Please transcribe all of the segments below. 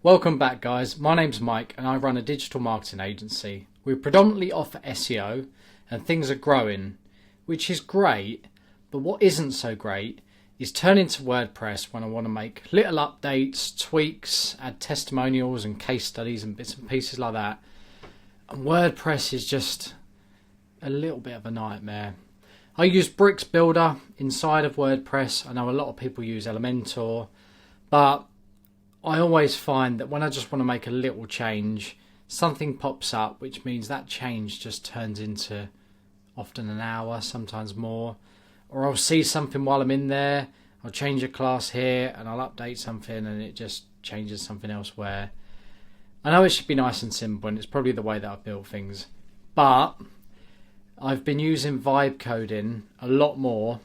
Welcome back, guys. My name's Mike and I run a digital marketing agency. We predominantly offer SEO and things are growing, which is great, but what isn't so great is turning to WordPress when I want to make little updates, tweaks, add testimonials and case studies and bits and pieces like that. And WordPress is just a little bit of a nightmare. I use Bricks Builder inside of WordPress. I know a lot of people use Elementor, but I always find that when I just want to make a little change, something pops up, which means that change just turns into often an hour, sometimes more. Or I'll see something while I'm in there, I'll change a class here and I'll update something and it just changes something elsewhere. I know it should be nice and simple and it's probably the way that I've built things, but I've been using Vibecoding a lot more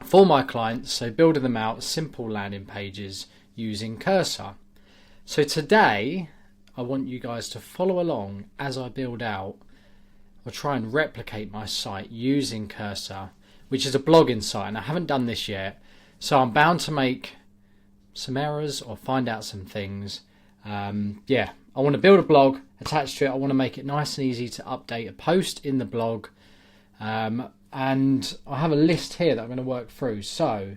for my clients, so building them out simple landing pages using Cursor. So today I want you guys to follow along as I build out or try and replicate my site using Cursor, which is a blogging site, and I haven't done this yet, so I'm bound to make some errors or find out some things. I want to build a blog attached to it. I want to make it nice and easy to update a post in the blog, and I have a list here that I'm going to work through. So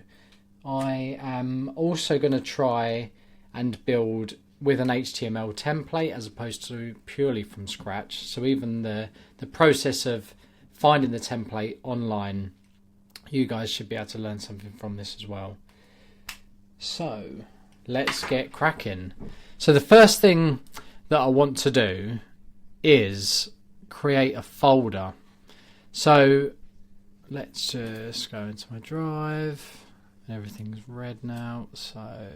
I am also going to try and build with an HTML template as opposed to purely from scratch. So even the process of finding the template online, you guys should be able to learn something from this as well. So let's get cracking. So the first thing that I want to do is create a folder. So let's just go into my drive. Everything's red now, so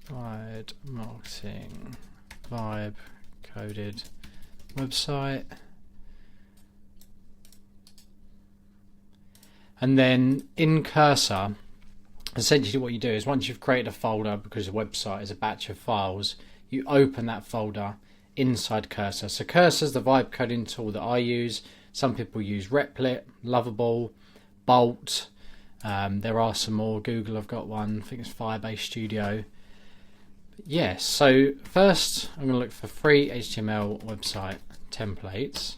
Vibe marketing, Vibe coded website, and then in Cursor, essentially what you do is once you've created a folder, because your website is a batch of files, you open that folder inside Cursor. So Cursor is the Vibe coding tool that I use. Some people use Replit, Lovable, Bolt. There are some more. Google have got one. I think it's Firebase Studio. Yes, so first I'm going to look for free HTML website templates.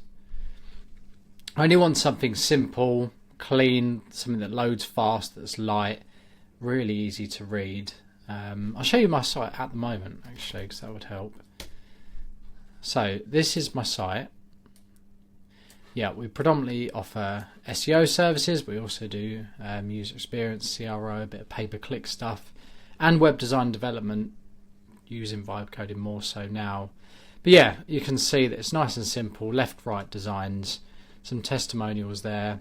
I only want something simple, clean, something that loads fast, that's light, really easy to read. I'll show you my site at the moment actually, because that would help. So this is my site. Yeah, we predominantly offer SEO services. We also do user experience, CRO, a bit of pay-per-click stuff, and web design development using Vibecoding more so now. But yeah, you can see that it's nice and simple, left-right designs, some testimonials there,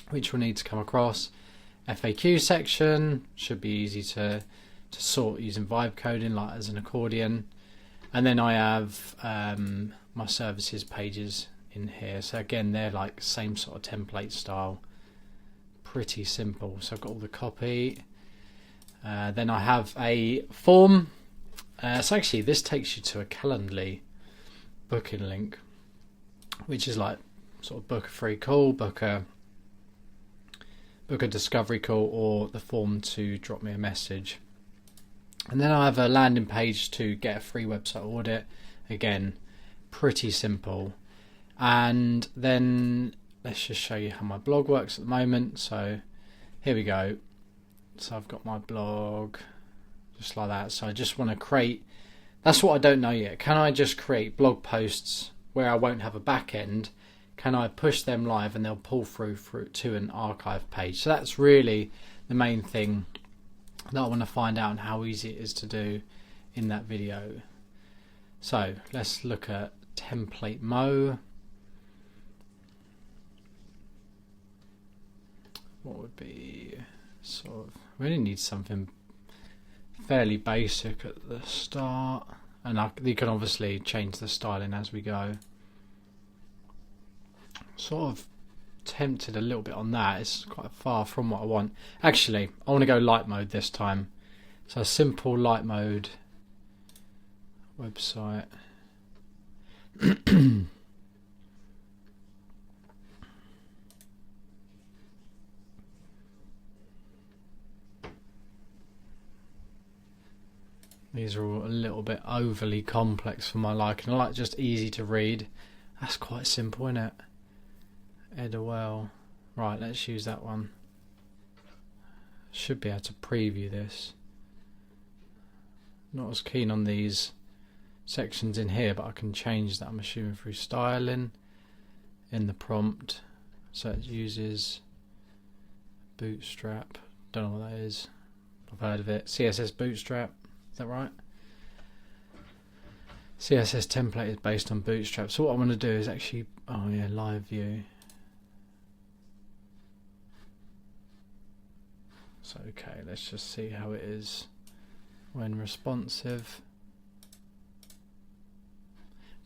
which we'll need to come across. FAQ section should be easy to sort using Vibecoding, like as an accordion. And then I have my services pages in here. So again, they're like same sort of template style, pretty simple. So I've got all the copy. Then I have a form. So actually this takes you to a Calendly booking link, which is like sort of book a free call, book a discovery call, or the form to drop me a message. And then I have a landing page to get a free website audit. Again, pretty simple. And then let's just show you how my blog works at the moment. So here we go. So I've got my blog just like that. So I just want to create, that's what I don't know yet. Can I just create blog posts where I won't have a back end? Can I push them live and they'll pull through to an archive page? So that's really the main thing that I want to find out, and how easy it is to do in that video. So let's look at template mo. What would be sort of, we only need something fairly basic at the start, and you can obviously change the styling as we go. Sort of tempted a little bit on that. It's quite far from what I want. Actually, I want to go light mode this time. So a simple light mode website. These are all a little bit overly complex for my liking. I like just easy to read. That's quite simple, isn't it? Edawell. Right, let's use that one. Should be able to preview this. Not as keen on these sections in here, but I can change that, I'm assuming, through styling in the prompt. So it uses Bootstrap. Don't know what that is. I've heard of it. CSS Bootstrap. Is that right? CSS template is based on Bootstrap. So what I'm going to do is actually, oh yeah, live view. So okay, let's just see how it is when responsive.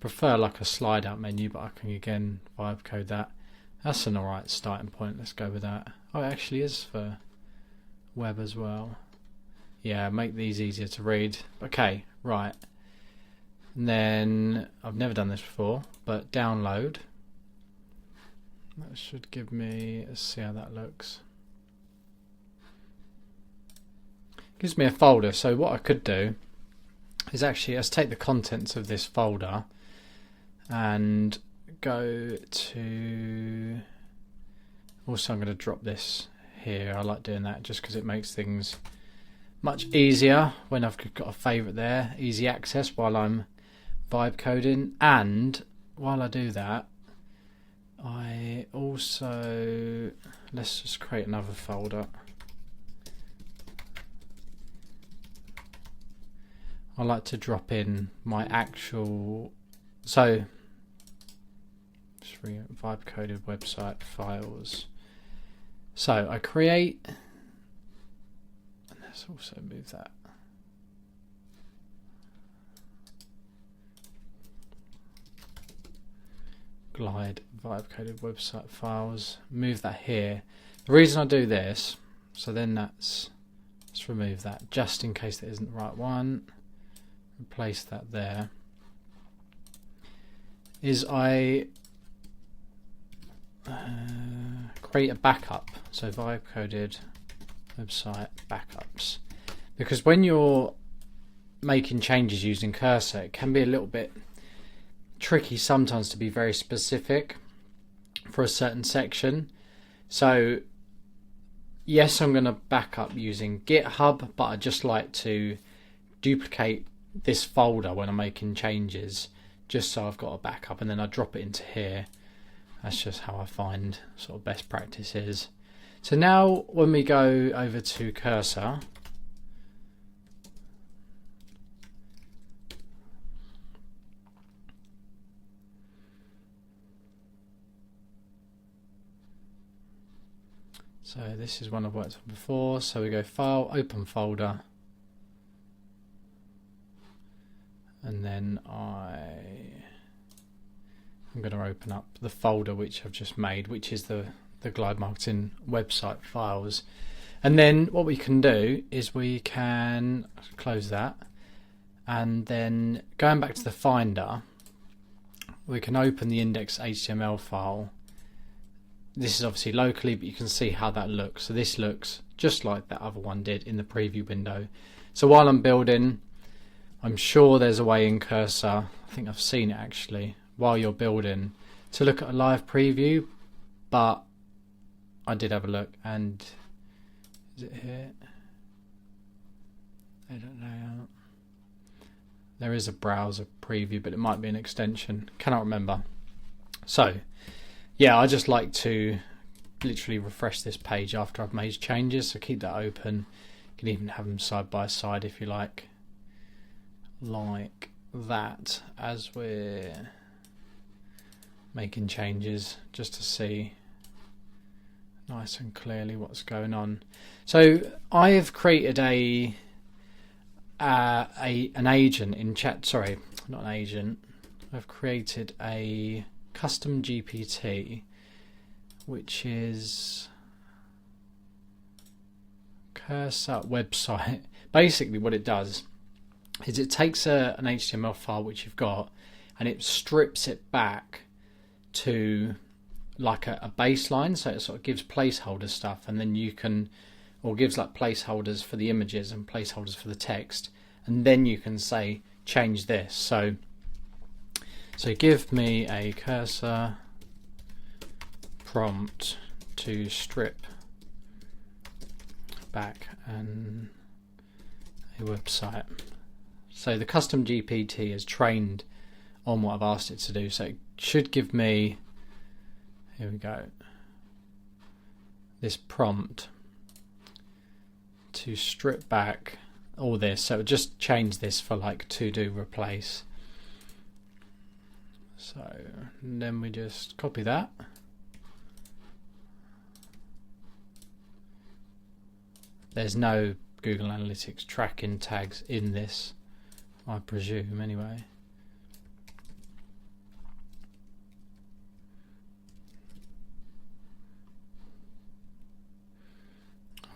Prefer like a slide out menu, but I can again vibe code that. That's an alright starting point. Let's go with that. Oh, it actually is for web as well. Yeah, make these easier to read. Okay, right. And then I've never done this before, but download. That should give me, let's see how that looks. Gives me a folder. So what I could do is actually, let's take the contents of this folder and go to, also I'm going to drop this here. I like doing that just because it makes things much easier when I've got a favourite there, easy access while I'm vibe coding. And while I do that, I also, let's just create another folder. I like to drop in my actual, so vibe coded website files. So I create, and let's also move that. Glide vibe coded website files, move that here. The reason I do this, so then let's remove that just in case that isn't the right one. Replace that there. Is I create a backup. So vibe coded website backups, because when you're making changes using cursor, it can be a little bit tricky sometimes to be very specific for a certain section. So yes, I'm going to back up using GitHub, but I just like to duplicate this folder when I'm making changes, just so I've got a backup, and then I drop it into here. That's just how I find sort of best practices. So now when we go over to cursor, so this is one I've worked on before. So we go File, Open Folder, and then I'm going to open up the folder which I've just made, which is the Glide Marketing website files. And then what we can do is we can close that, and then going back to the Finder, we can open the index.html file. This is obviously locally, but you can see how that looks. So this looks just like that other one did in the preview window. So while I'm building, I'm sure there's a way in cursor, I think I've seen it actually, while you're building, to look at a live preview, but I did have a look, and is it here? I don't know. There is a browser preview, but it might be an extension. Cannot remember. So yeah, I just like to literally refresh this page after I've made changes, so keep that open. You can even have them side by side if you like that, as we're making changes, just to see nice and clearly what's going on. So I have created an agent in chat. Sorry, not an agent. I've created a custom GPT, which is cursor website. Basically, what it does is it takes an HTML file which you've got, and it strips it back to like a baseline, so it sort of gives placeholder stuff, and then you can, or gives like placeholders for the images and placeholders for the text, and then you can say change this. So give me a cursor prompt to strip back and a website. So the custom GPT is trained on what I've asked it to do, so it should give me, here we go, this prompt to strip back all this. So just change this for like to do replace. So then we just copy that. There's no Google Analytics tracking tags in this, I presume anyway.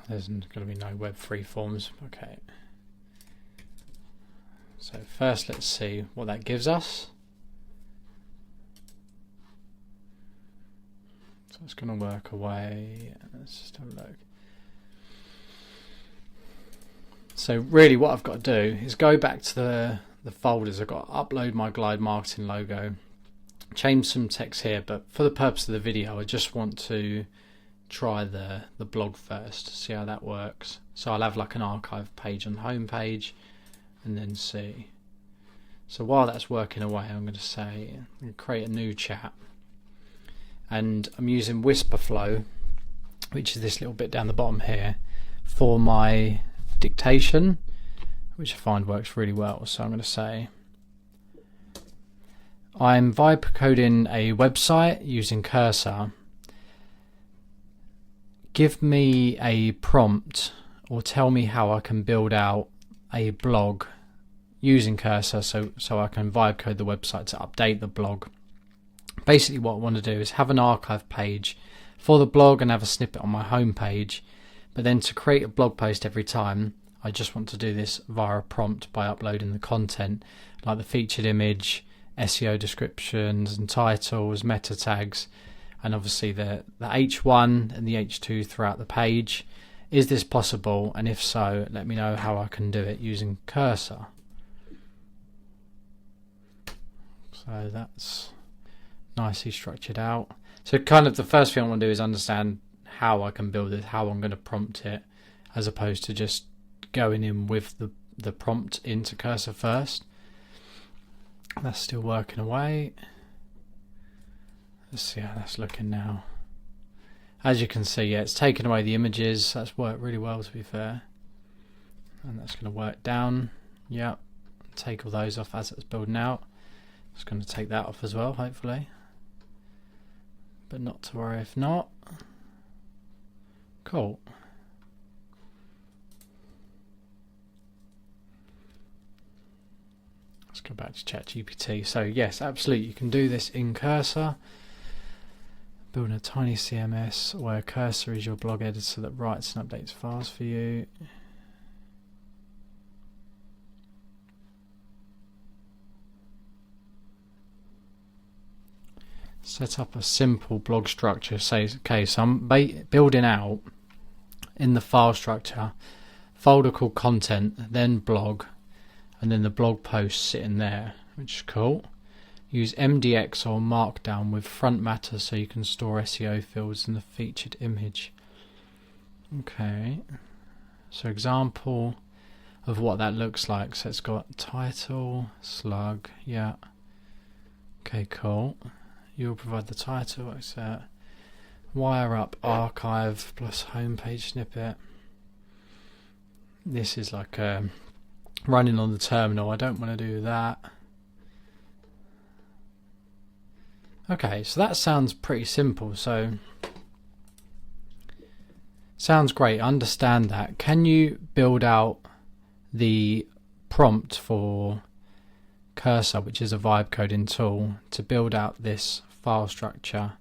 There's going to be no web free forms. Okay. So first let's see what that gives us. So it's going to work away. Let's just have a look. So really what I've got to do is go back to the folders. I've got to upload my Glide Marketing logo, change some text here, but for the purpose of the video I just want to try the blog first, see how that works. So I'll have like an archive page on the home page and then see. So while that's working away, I'm going to say I'm going to create a new chat, and I'm using Whisperflow, which is this little bit down the bottom here, for my dictation, which I find works really well. So I'm going to say I'm Vibecoding a website using Cursor. Give me a prompt or tell me how I can build out a blog using Cursor so I can vibe code the website to update the blog. Basically what I want to do is have an archive page for the blog and have a snippet on my home page, but then to create a blog post every time I just want to do this via a prompt by uploading the content like the featured image, SEO descriptions and titles, meta tags, and obviously the H1 and the H2 throughout the page. Is this possible? And if so, let me know how I can do it using Cursor. So that's nicely structured out. So kind of the first thing I want to do is understand how I can build it, how I'm going to prompt it, as opposed to just going in with the prompt into Cursor first. That's still working away. Let's see how that's looking now. As you can see, yeah, it's taken away the images. That's worked really well, to be fair. And that's going to work down. Yep. Take all those off as it's building out. It's going to take that off as well, hopefully. But not to worry if not. Cool. Let's go back to ChatGPT. So yes, absolutely, you can do this in Cursor. Building a tiny CMS where Cursor is your blog editor that writes and updates files for you. Set up a simple blog structure. Say, okay, so I'm building out in the file structure folder called content, then blog, and then the blog post sitting there, which is cool. Use MDX or Markdown with front matter so you can store SEO fields in the featured image. Okay, so example of what that looks like. So it's got title, slug, yeah. Okay, cool. You'll provide the title, what's that? Wire up archive plus homepage snippet. This is like running on the terminal. I don't want to do that. Okay, so that sounds pretty simple. So sounds great. I understand that. Can you build out the prompt for Cursor, which is a vibe coding tool, to build out this file structure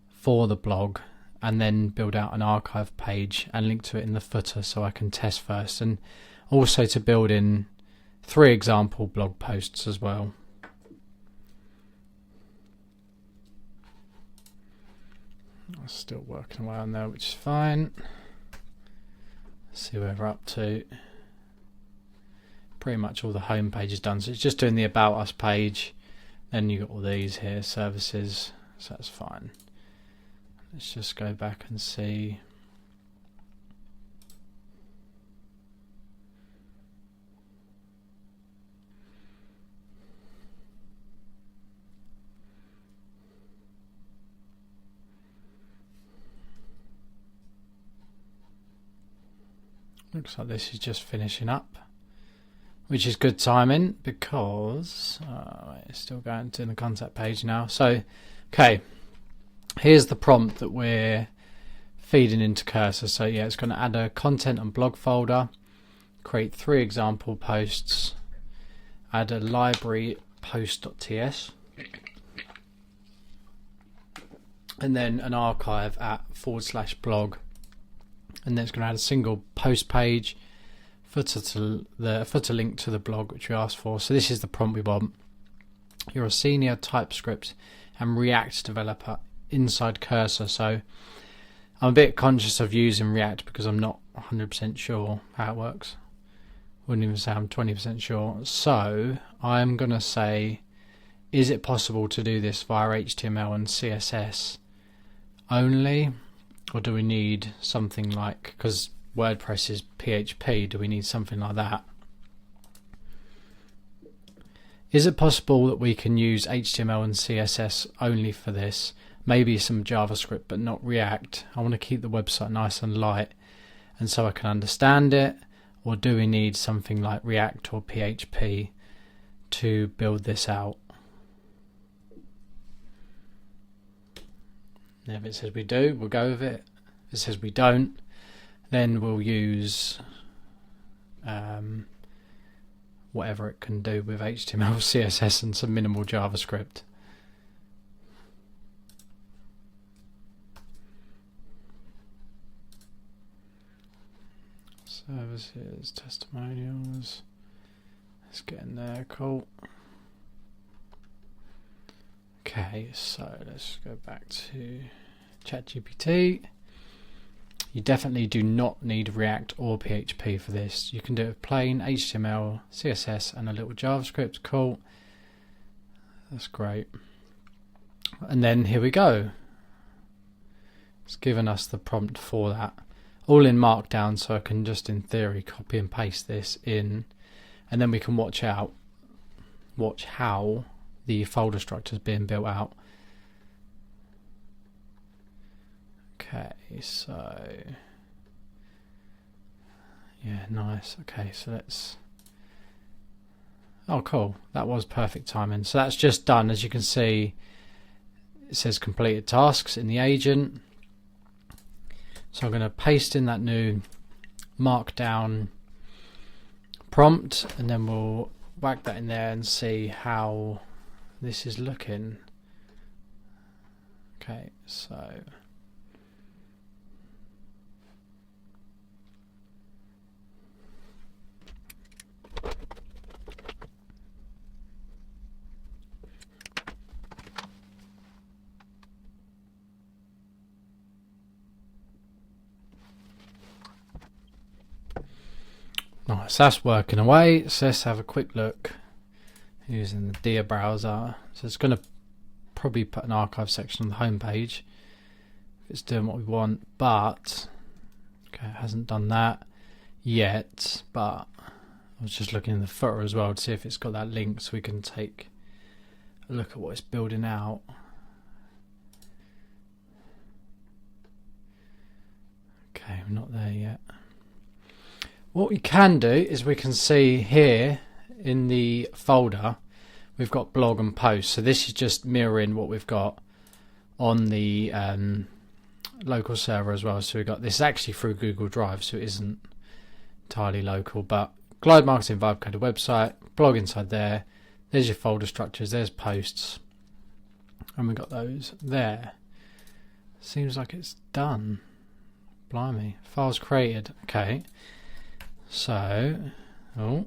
for the blog, and then build out an archive page and link to it in the footer so I can test first, and also to build in 3 example blog posts as well. I'm still working away on there, which is fine. Let's see where we're up to. pretty much all the home page is done. So it's just doing the About Us page. Then you've got all these here, services, so that's fine. Let's just go back and see. Looks like this is just finishing up, which is good timing because it's still going to the contact page now. So, okay, here's the prompt that we're feeding into Cursor. So yeah, it's going to add a content and blog folder, create 3 example posts, add a library post.ts, and then an archive at /blog. And then it's going to add a single post page, footer link to the blog which we asked for. So this is the prompt we want. You're a senior TypeScript and React developer inside Cursor. So I'm a bit conscious of using React because I'm not 100% sure how it works. Wouldn't even say I'm 20% sure. So I'm going to say, is it possible to do this via HTML and CSS only? Or do we need something like, because WordPress is PHP, do we need something like that? Is it possible that we can use HTML and CSS only for this? Maybe some JavaScript but not React. I want to keep the website nice and light and so I can understand it. Or do we need something like React or PHP to build this out? If it says we do, we'll go with it. If it says we don't, then we'll use whatever it can do with HTML, CSS and some minimal JavaScript. Services, testimonials. Let's get in there, cool. Okay, so let's go back to ChatGPT. You definitely do not need React or PHP for this. You can do it with plain HTML, CSS and a little JavaScript. Cool. That's great. And then here we go. It's given us the prompt for that. All in Markdown, so I can just in theory copy and paste this in, and then we can watch how the folder structure is being built out. Okay, so yeah, nice. Okay, so let's. Oh, cool. That was perfect timing. So that's just done. As you can see, it says completed tasks in the agent. So I'm going to paste in that new Markdown prompt, and then we'll whack that in there and see how this is looking. Okay, so nice, that's working away. So let's have a quick look using the Dia browser. So it's going to probably put an archive section on the home page if it's doing what we want, but okay, it hasn't done that yet. But I was just looking in the footer as well to see if it's got that link so we can take a look at what it's building out. Okay, we're not there yet. What we can do is we can see here in the folder we've got blog and post. So this is just mirroring what we've got on the local server as well. So we've got this is actually through Google Drive, so it isn't entirely local. But Glide Marketing Vibecoding website, blog inside there. There's your folder structures, there's posts, and we've got those there. Seems like it's done. Blimey, files created. Okay. So, oh,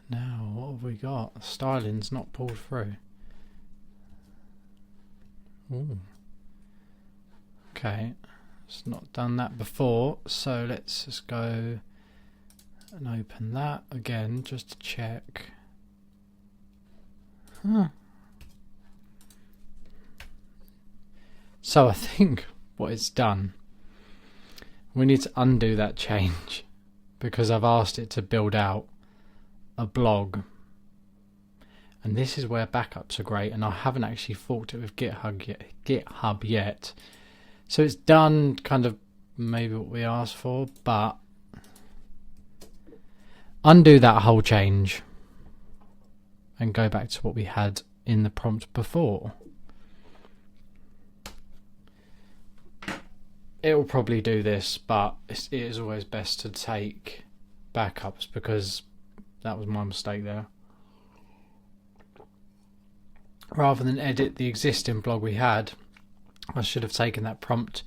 now what have we got? Styling's not pulled through. Ooh. Okay, it's not done that before, so let's just go and open that again just to check. So I think what it's done, we need to undo that change because I've asked it to build out a blog, and this is where backups are great, and I haven't actually forked it with GitHub yet. So it's done kind of maybe what we asked for, but undo that whole change and go back to what we had in the prompt before. It will probably do this, but it is always best to take backups because that was my mistake there. Rather than edit the existing blog we had, I should have taken that prompt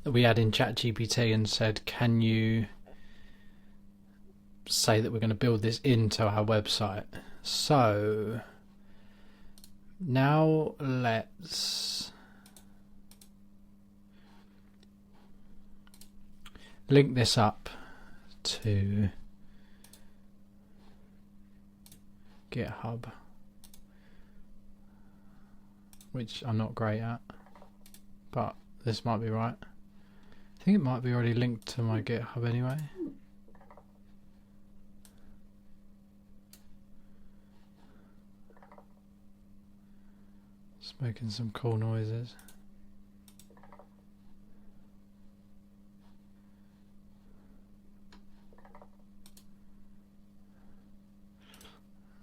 that we had in ChatGPT and said, can you say that we're going to build this into our website? So now let's link this up to GitHub, which I'm not great at, but this might be right. I think it might be already linked to my GitHub anyway. It's making some cool noises.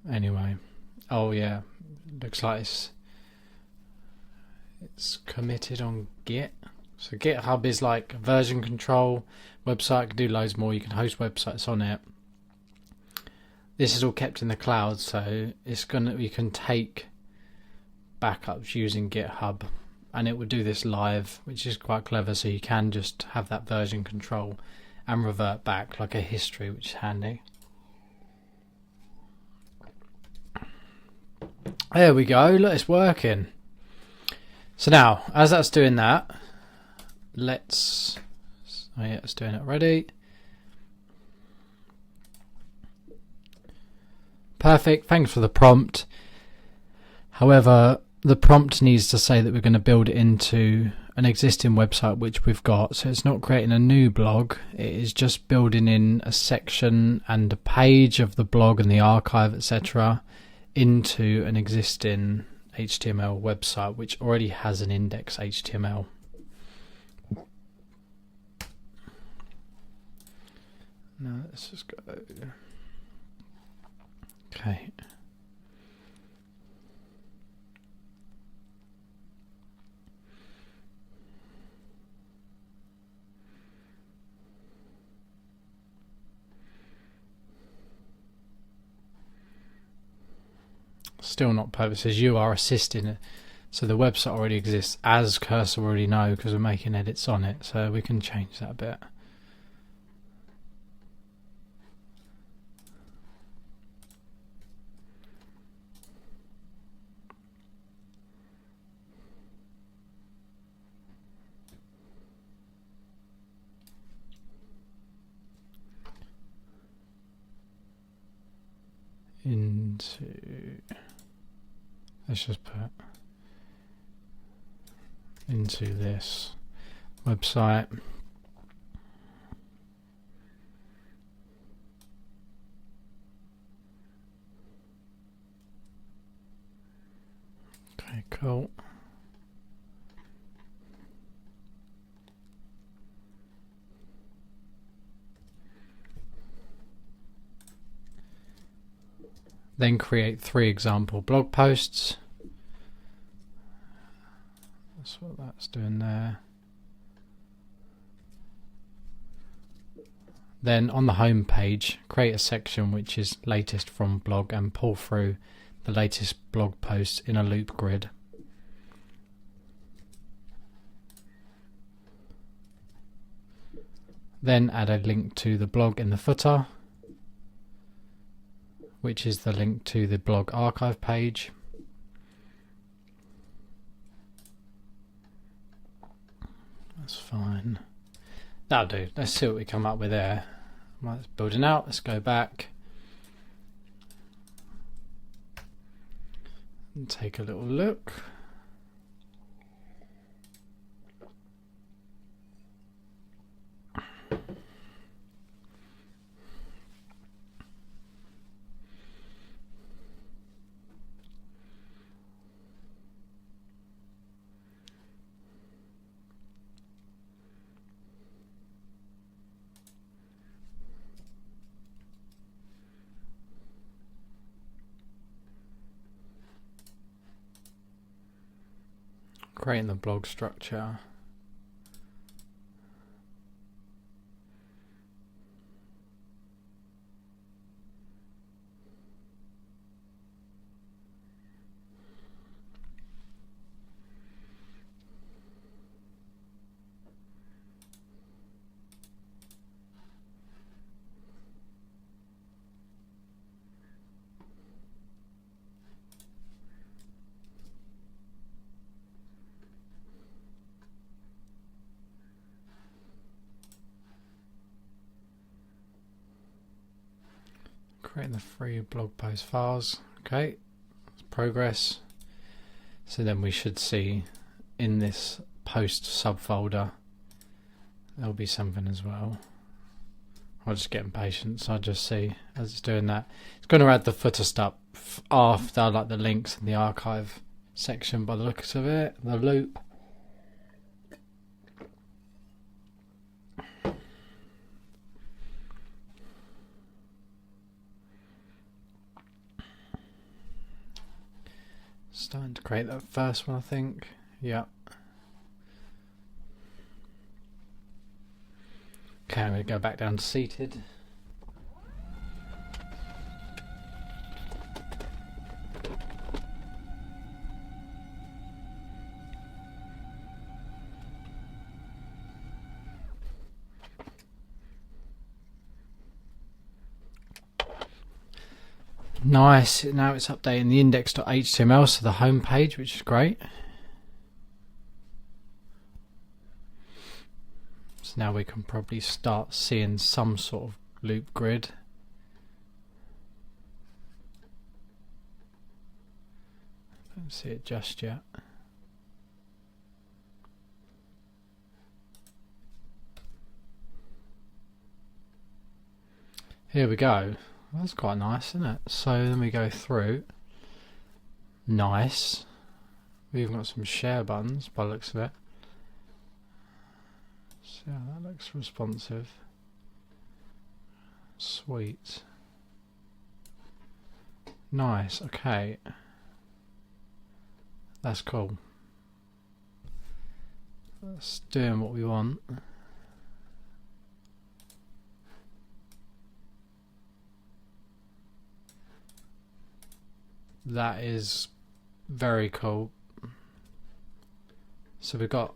Anyway, oh yeah, looks like it's committed on Git. So GitHub is like version control website, can do loads more. You can host websites on it. This is all kept in the cloud, so you can take backups using GitHub, and it will do this live, which is quite clever. So you can just have that version control and revert back like a history, which is handy. There we go, look, it's working. So now, as that's doing that, it's doing it already. Perfect, thanks for the prompt. However, the prompt needs to say that we're going to build it into an existing website which we've got, so it's not creating a new blog, it is just building in a section and a page of the blog and the archive, etc. into an existing HTML website which already has an index HTML. Now let's just go. Okay. Still not perfect. It says you are assisting it, so the website already exists as cursor already know because we're making edits on it, so we can change that a bit. Let's just put into this website. Okay, cool. Then create 3 example blog posts. That's what that's doing there. Then on the home page, create a section which is latest from blog and pull through the latest blog posts in a loop grid. Then add a link to the blog in the footer, which is the link to the blog archive page. That's fine. That'll do. Let's see what we come up with there. Right, it's building out. Let's go back and take a little look. Creating the blog structure. Creating the free blog post files. Okay, progress. So then we should see in this post subfolder there'll be something as well. I'll just get impatient, so I'll just see as it's doing that. It's going to add the footer stuff after, like the links and the archive section by the looks of it, the loop. Starting to create that first one, I think. Yeah. Okay, I'm going to go back down to seated. Nice, now it's updating the index.html, so the home page, which is great. So now we can probably start seeing some sort of loop grid. Don't see it just yet. Here we go. That's quite nice, isn't it? So then we go through. Nice. We've got some share buttons by the looks of it. So yeah, that looks responsive. Sweet. Nice, okay. That's cool. That's doing what we want. That is very cool. So we've got,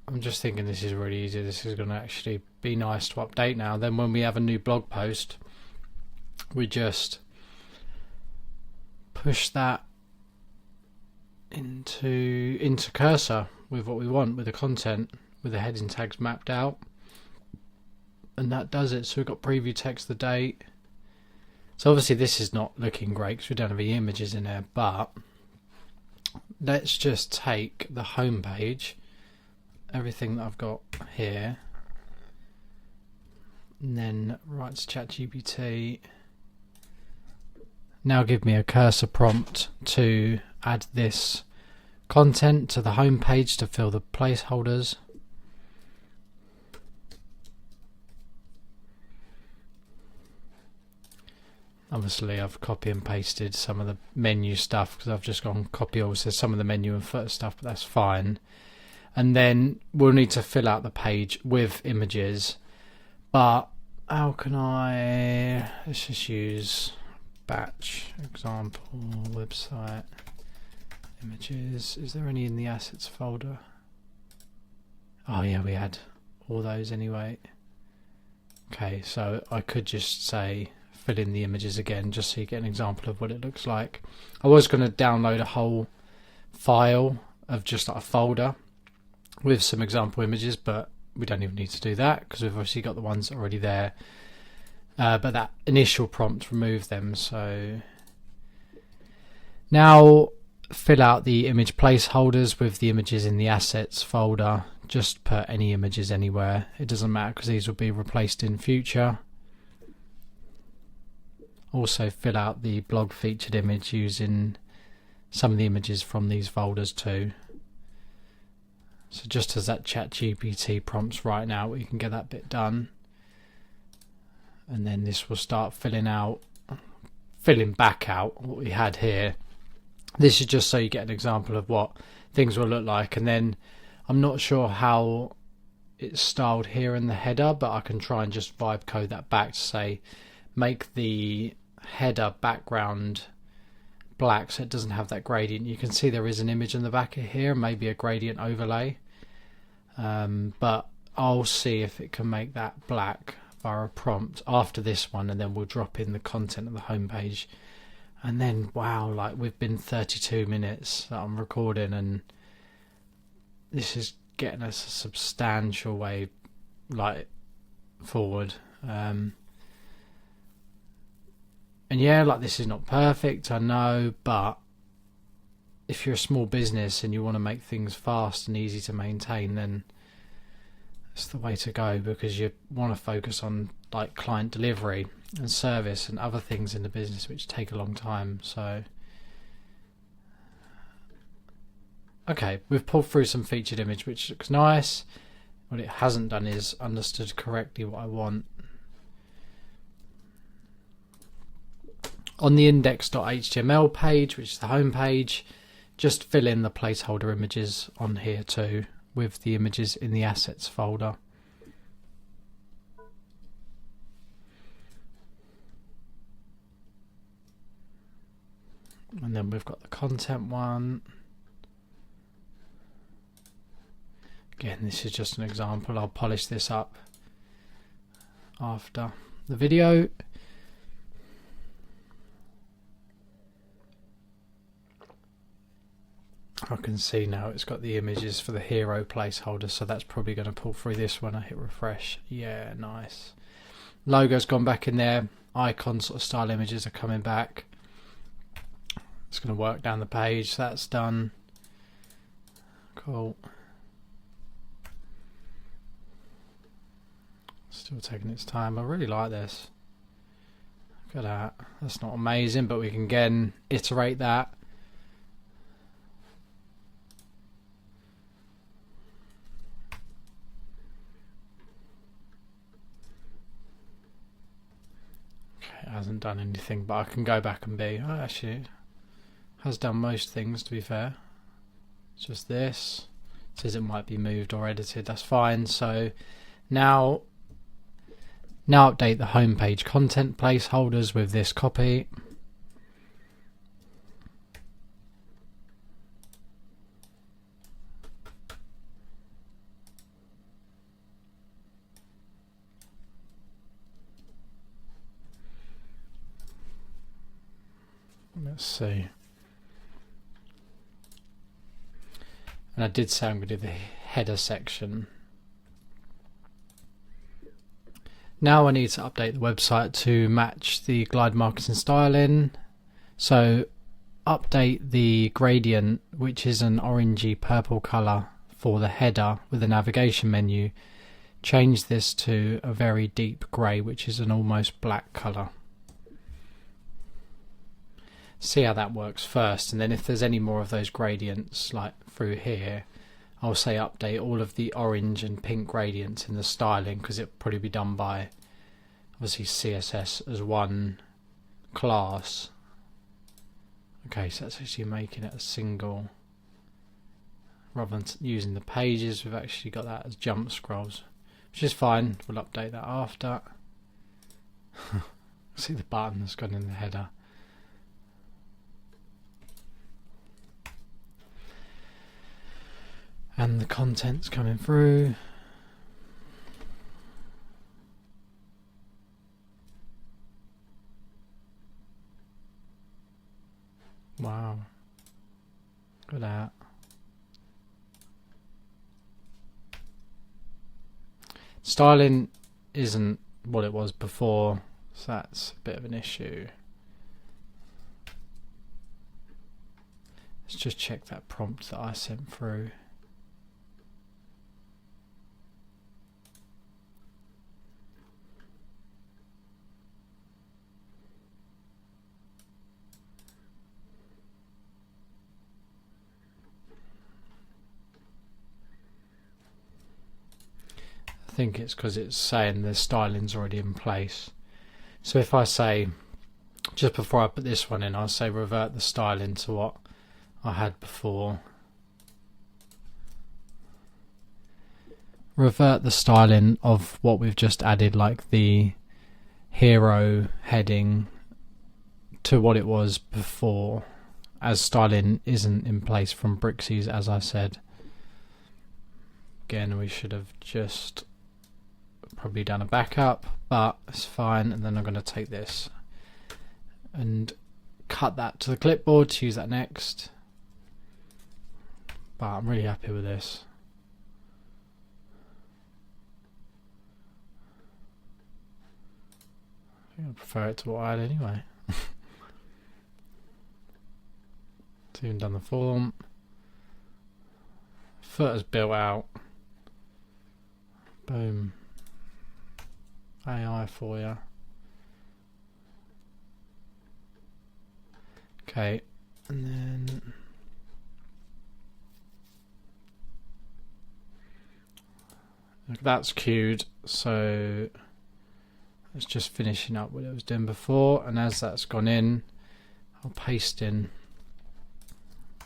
I'm just thinking this is really easy. This is going to actually be nice to update now. Then when we have a new blog post, we just push that into cursor with what we want, with the content, with the heading tags mapped out. And that does it. So we've got preview text, the date. So obviously this is not looking great because we don't have any images in there, but let's just take the home page, everything that I've got here, and then write to ChatGPT. Now give me a cursor prompt to add this content to the home page to fill the placeholders. Obviously I've copy and pasted some of the menu stuff because I've just gone copy also some of the menu and footer stuff, but that's fine. And then we'll need to fill out the page with images. But how can let's just use batch example website images. Is there any in the assets folder? Oh yeah, we had all those anyway. Okay, so I could just say fill in the images again just so you get an example of what it looks like. I was going to download a whole file of just like a folder with some example images, but we don't even need to do that because we've obviously got the ones already there. but that initial prompt removed them. So now fill out the image placeholders with the images in the assets folder. Just put any images anywhere, it doesn't matter because these will be replaced in future. Also fill out the blog featured image using some of the images from these folders too. So just as that ChatGPT prompts right now, we can get that bit done, and then this will start filling back out what we had here. This is just so you get an example of what things will look like. And then I'm not sure how it's styled here in the header, but I can try and just vibe code that back to say make the header background black so it doesn't have that gradient. You can see there is an image in the back of here, maybe a gradient overlay, but I'll see if it can make that black via a prompt after this one, and then we'll drop in the content of the homepage. And then wow, like we've been 32 minutes that I'm recording, and this is getting us a substantial way like forward. And yeah, like this is not perfect, I know, but if you're a small business and you want to make things fast and easy to maintain, then it's the way to go, because you want to focus on like client delivery and service and other things in the business which take a long time. So okay, we've pulled through some featured image which looks nice. What it hasn't done is understood correctly what I want. On the index.html page, which is the home page, just fill in the placeholder images on here too with the images in the assets folder. And then we've got the content one. Again, this is just an example. I'll polish this up after the video. I can see now it's got the images for the hero placeholder, so that's probably going to pull through this when I hit refresh. Yeah, nice. Logo's gone back in there. Icon sort of style images are coming back. It's going to work down the page. So that's done. Cool. Still taking its time. I really like this. Look at that. That's not amazing, but we can again iterate that. It hasn't done anything, but I can go back and be, oh, actually it has done most things, to be fair. It's just this. It says it might be moved or edited, that's fine. So now update the homepage content placeholders with this copy. Let's see. And I did say I'm going to do the header section. Now I need to update the website to match the glide marketing styling. So update the gradient, which is an orangey purple colour for the header with the navigation menu. Change this to a very deep grey, which is an almost black colour. See how that works first, and then if there's any more of those gradients like through here, I'll say update all of the orange and pink gradients in the styling, because it'll probably be done by obviously CSS as one class. Okay, so that's actually making it a single, rather than using the pages, we've actually got that as jump scrolls, which is fine. We'll update that after. See the button that's gone in the header. And the content's coming through. Wow. Look at that. Styling isn't what it was before, So that's a bit of an issue. Let's just check that prompt that I sent through. I think it's because it's saying the styling's already in place. So if I say, just before I put this one in, I'll say revert the styling to what I had before. Revert the styling of what we've just added, like the hero heading, to what it was before, as styling isn't in place from Brixie's, as I said. Again, we should have just probably done a backup, but it's fine. And then I'm going to take this and cut that to the clipboard to use that next. But I'm really happy with this. I think I prefer it to what I had anyway. It's even done the font. Footer's built out. Boom. AI for you. Okay, and then that's queued, so it's just finishing up what it was doing before, and as that's gone in, I'll paste in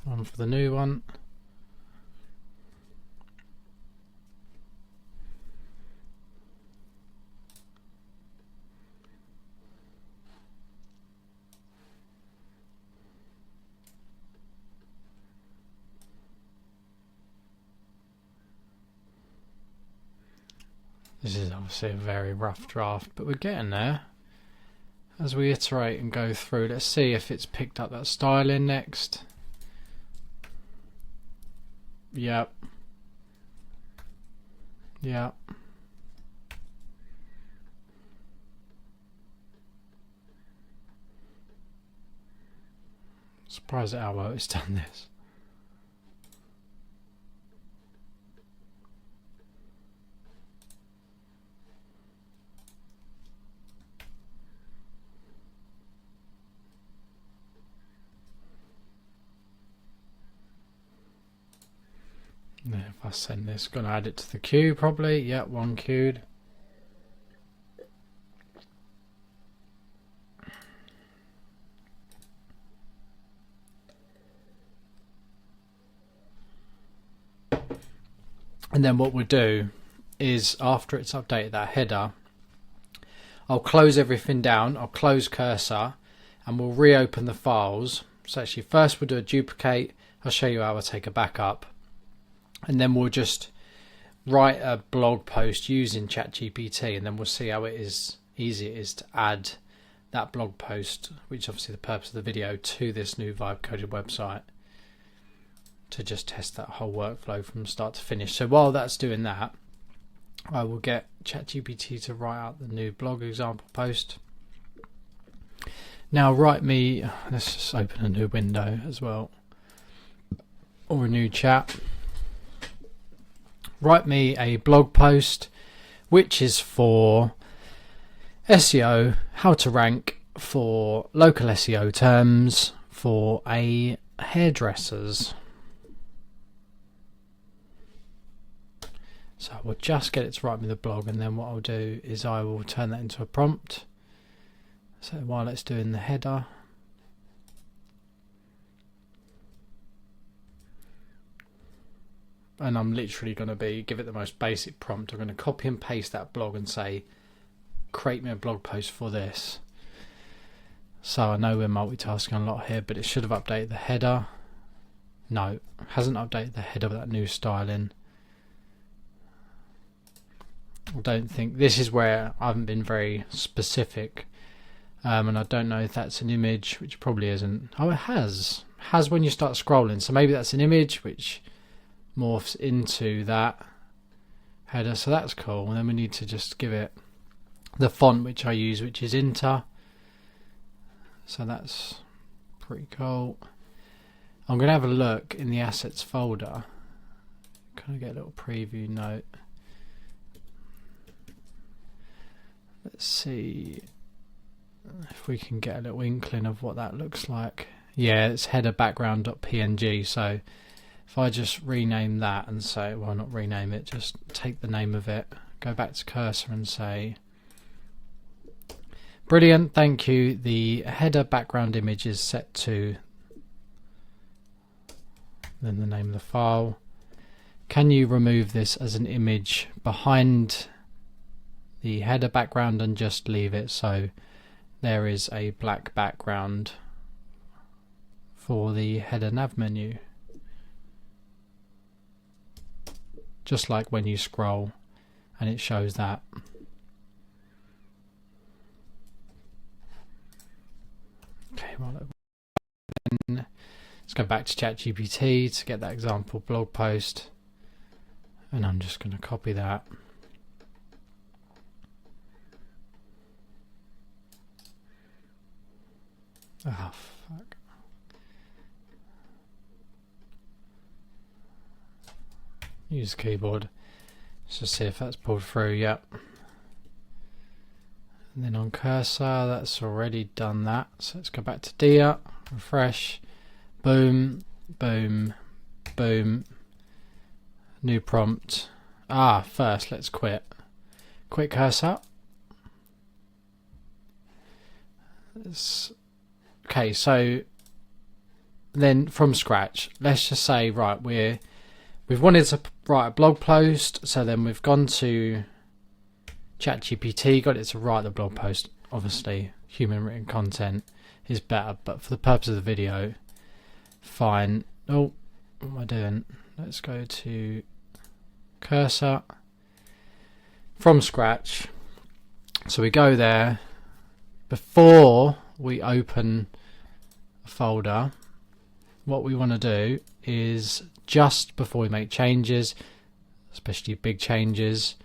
one for the new one. This is obviously a very rough draft, but we're getting there. As we iterate and go through, let's see if it's picked up that styling next. Yep. Yep. Surprised at how well it's done this. Then if I send this, gonna add it to the queue probably. Yep, one queued. And then what we'll do is, after it's updated that header, I'll close everything down, I'll close cursor, and we'll reopen the files. So actually first we'll do a duplicate, I'll show you how I take a backup, and then we'll just write a blog post using ChatGPT, and then we'll see how easy it is to add that blog post, which is obviously the purpose of the video, to this new Vibecoding website, to just test that whole workflow from start to finish. So while that's doing that, I will get ChatGPT to write out the new blog example post. Now write me, let's just open a new window as well, or a new chat. Write me a blog post which is for SEO, how to rank for local SEO terms for a hairdressers. So we'll just get it to write me the blog, and then what I'll do is I will turn that into a prompt. So while it's doing the header, and I'm literally going to give it the most basic prompt. I'm going to copy and paste that blog and say, create me a blog post for this. So I know we're multitasking a lot here, but it should have updated the header. No, hasn't updated the header with that new styling. I don't think, this is where I haven't been very specific, and I don't know if that's an image, which probably isn't. Oh, it has when you start scrolling, so maybe that's an image which morphs into that header, so that's cool. And then we need to just give it the font which I use, which is Inter. So that's pretty cool. I'm going to have a look in the assets folder. Kind of get a little preview note. Let's see if we can get a little inkling of what that looks like. Yeah, it's header background.png. So if I just rename that and say, well, not rename it, just take the name of it, go back to cursor and say, brilliant, thank you. The header background image is set to, then the name of the file. Can you remove this as an image behind the header background and just leave it so there is a black background for the header nav menu? Just like when you scroll and it shows that. Okay, well, then let's go back to ChatGPT to get that example blog post, and I'm just going to copy that. Oh, fuck. Use the keyboard. Let's just see if that's pulled through. Yep. And then on cursor, that's already done that. So let's go back to Dia, refresh, boom, boom, boom. New prompt. First let's quit. Quit cursor. Okay, so then from scratch, let's just say, right, we've wanted to write a blog post, so then we've gone to ChatGPT, got it to write the blog post. Obviously, human written content is better, but for the purpose of the video, fine. Oh, what am I doing? Let's go to cursor, from scratch. So we go there. Before we open a folder, what we want to do is, just before we make changes, especially big changes,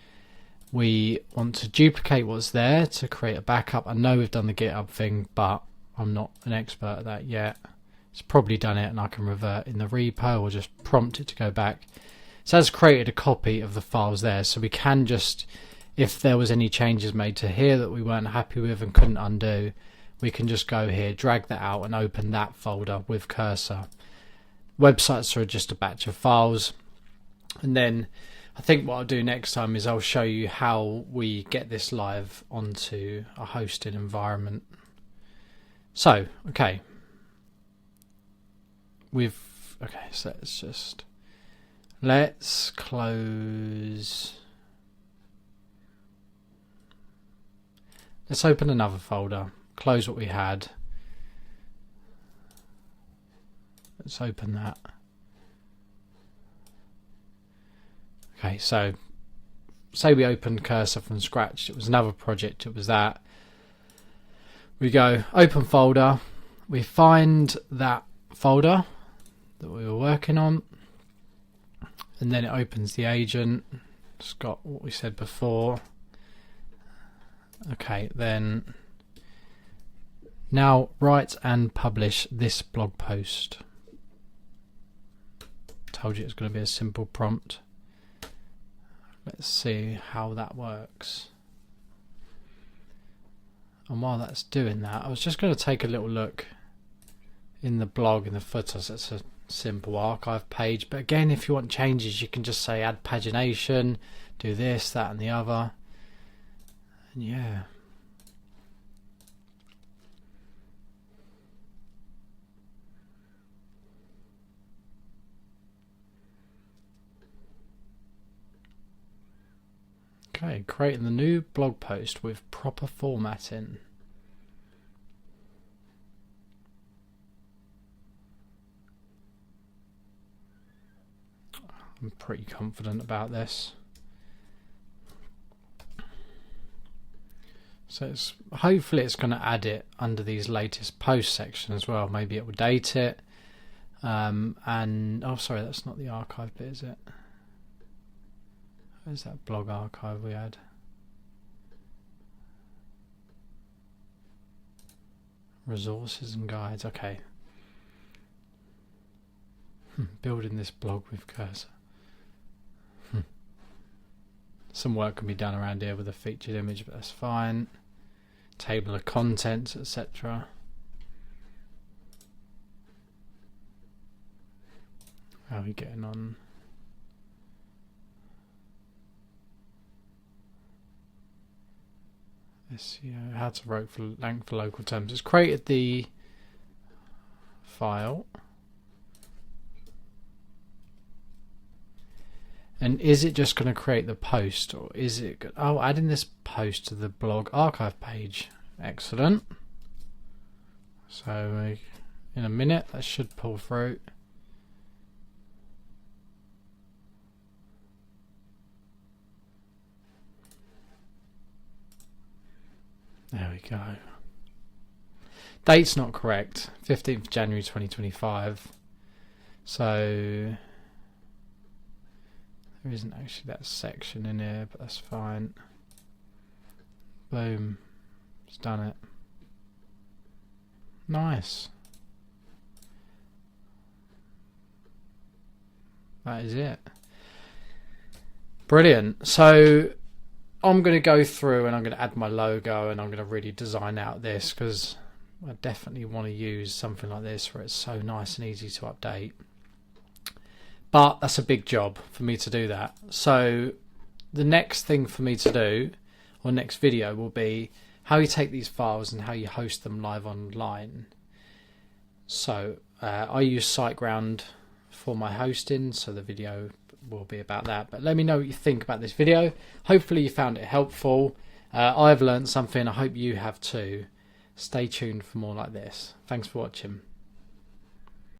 we want to duplicate what's there to create a backup. I know we've done the GitHub thing, but I'm not an expert at that yet. It's probably done it, and I can revert in the repo or just prompt it to go back. So that's created a copy of the files there, so we can just, if there was any changes made to here that we weren't happy with and couldn't undo, we can just go here, drag that out and open that folder with cursor. Websites are just a batch of files. And then I think what I'll do next time is I'll show you how we get this live onto a hosted environment. So, okay. So let's close. Let's open another folder. Close what we had. Let's open that. Okay, so say we opened cursor from scratch. It was another project. It was that. We go open folder. We find that folder that we were working on, and then it opens the agent. It's got what we said before. Okay, then now write and publish this blog post. Told you it's going to be a simple prompt. Let's see how that works. And while that's doing that, I was just going to take a little look in the blog, in the footer. So it's a simple archive page, but again, if you want changes, you can just say add pagination, do this, that and the other, and yeah. Okay, creating the new blog post with proper formatting. I'm pretty confident about this. So hopefully it's going to add it under these latest post section as well. Maybe it will date it. And oh, sorry, that's not the archive bit, is it? Where's that blog archive we had? Resources and guides. Okay. Building this blog with cursor. Some work can be done around here with a featured image, but that's fine. Table of contents, etc. How are we getting on? SEO, how to rank for local terms. It's created the file. And is it just going to create the post, or is it... Oh, adding this post to the blog archive page. Excellent. So in a minute that should pull through. There we go. Date's not correct. 15th January 2025. So there isn't actually that section in here, but that's fine. Boom. It's done it. Nice. That is it. Brilliant. So I'm going to go through and I'm going to add my logo and I'm going to really design out this, because I definitely want to use something like this where it's so nice and easy to update. But that's a big job for me to do that. So the next thing for me to do, or next video, will be how you take these files and how you host them live online. So I use SiteGround for my hosting, so the video will be about that. But let me know what you think about this video. Hopefully you found it helpful. I've learned something. I hope you have too. Stay tuned for more like this. Thanks for watching.